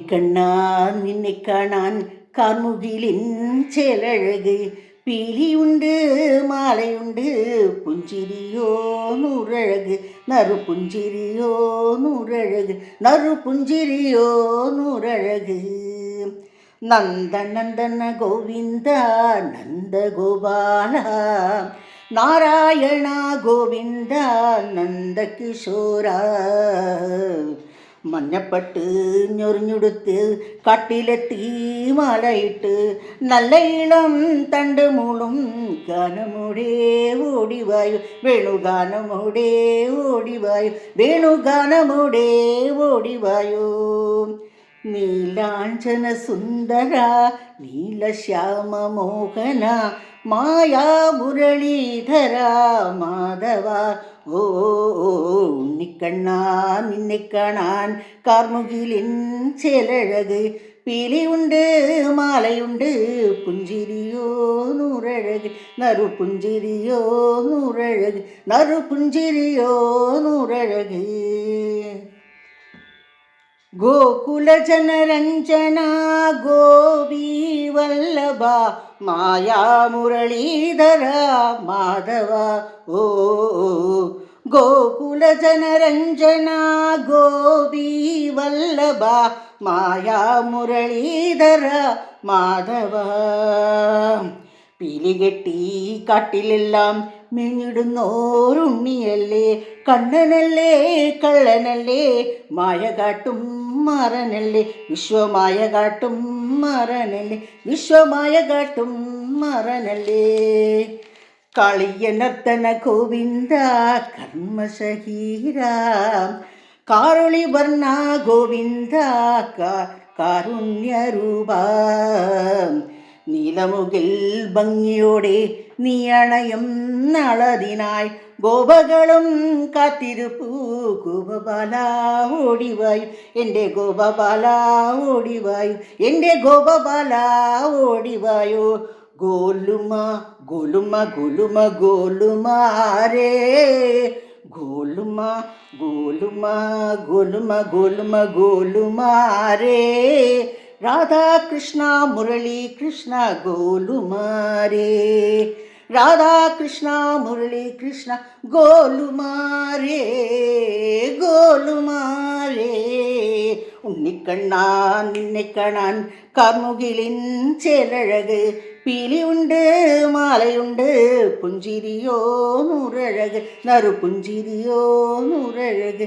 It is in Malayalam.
കണ്ണാ നിന്നെ കാണാൻ കാർമുകിലിൻ ചേലഴക് പീലിയുണ്ട് മാലയുണ്ട് പുഞ്ചിരിയോ നൂറഴക് നറുപുഞ്ചിരിയോ നൂറഴക് നറുപുഞ്ചിരിയോ നൂറഴക് നന്ദനന്ദന ഗോവിന്ദ നന്ദഗോപാല നാരായണ ഗോവിന്ദ നന്ദകിശോര മഞ്ഞപ്പട്ട് ഞൊറിഞ്ഞുടുത്ത് കാട്ടിലെത്തി മാലയിട്ട് നല്ല ഇളം തണ്ട് മൂളും ഗാനമോടെ ഓടിവായു വേണുഗാനമോടെ ഓടിവായു വേണുഗാനമോടെ ഓടിവായു നീലാഞ്ചന സുന്ദര നീലശ്യാമ മോഹന മായാ മുരളീധര മാധവ ഓ ഉണ്ണിക്കണ്ണാ നിന്നെ കാണാൻ കാർമുകിലിൻ ചേലഴക് പീലിയുണ്ട് മാലയുണ്ട് പുഞ്ചിരിയോ നൂറഴക് നറുപുഞ്ചിരിയോ നൂറഴക് നറുപുഞ്ചിരിയോ നൂറഴക് ഗോകുല ജനരഞ്ജന ഗോപീ വല്ലഭ മായാ മുരളീധര മാധവ ഓ ഗോകുല ജനരഞ്ജന ഗോപീ വല്ലഭ മായാ മുരളീധര മാധവ പീലികെട്ടി കാട്ടിലെല്ലാം മിഞ്ഞിടുന്നോരുണ്ണിയല്ലേ കണ്ണനല്ലേ കള്ളനല്ലേ മായ കാട്ടും മറനല്ലേ വിശ്വമായ കാട്ടും മറനല്ലേ വിശ്വമായ കാട്ടും മറനല്ലേ കളിയനർത്തന ഗോവിന്ദ കർമ്മശഹീര കാരുളി വർണ്ണ ഗോവിന്ദ കാരുണ്യരൂപ നീലമുകിൽ ഭംഗിയോടെ നീ അണയും നളതിനായി ഗോപകളും കാത്തിരുപ്പൂ ഗോപബാല ഓടിവായു എൻ്റെ ഗോപബാല ഓടിവായു എൻ്റെ ഗോപബാല ഓടിവായു ഗോലുമ ഗോലുമ ഗോലുമ ഗോലുമാരേ ഗോലുമ ഗോലുമ ഗോലുമ ഗോലുമ ഗോലുമാരേ രാധാ കൃഷ്ണ മുരളി കൃഷ്ണ ഗോലുമാരേ രാധാ കൃഷ്ണ മുരളി കൃഷ്ണ ഗോലുമാരേ ഗോലുമാരേ ഉണ്ണിക്കണ്ണാ നിന്നെ കാണാൻ കാർമുകിലിൻ ചേലഴക് പീലിയുണ്ട് മാലയുണ്ട് പുഞ്ചിരിയോ നൂറഴക് നറുപുഞ്ചിരിയോ നൂറഴക്